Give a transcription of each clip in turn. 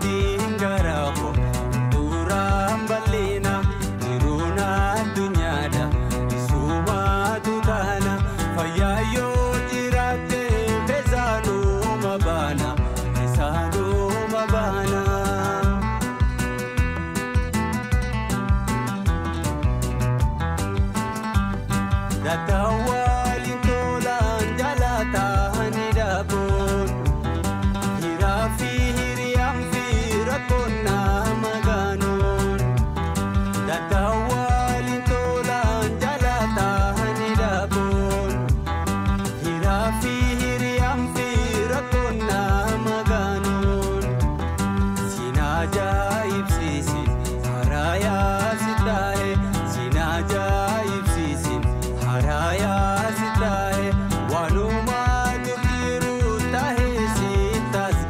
yaadiin garaa koo duraan bal'ina jiruun addunyaadha isumaatu taana fayyaa yoo jiraatte keessaanuma baana keessaanuma baana. Datawaliin tolaan jaalataani dhaabuun hiraa fi hiriyaan fi rakkoon nama gaanuun. Datawaliin tolaan jaalataani dhaabuun hiraa fi hiriyaan fi rakkoon nama gaanuun. Siin ajaa'ibsiisi harayaa si taa'e siin ajaa'ibsiisi. Haraya sitahe wanuma tukiru tahe sitas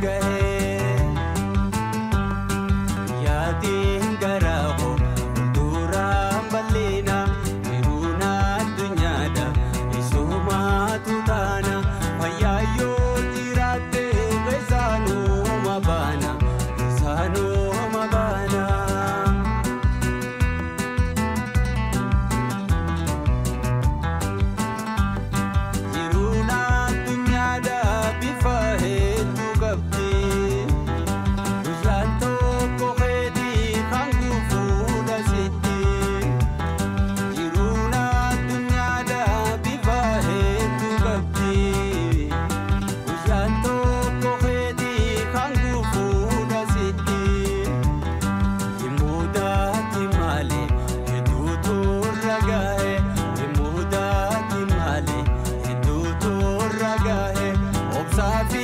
gahe yaadin garaho duraan bal'ina jiruna addunyaadha isumatu taana fayyaa yoo jiraatte keessaanuma baana keessaanuma baana. Safi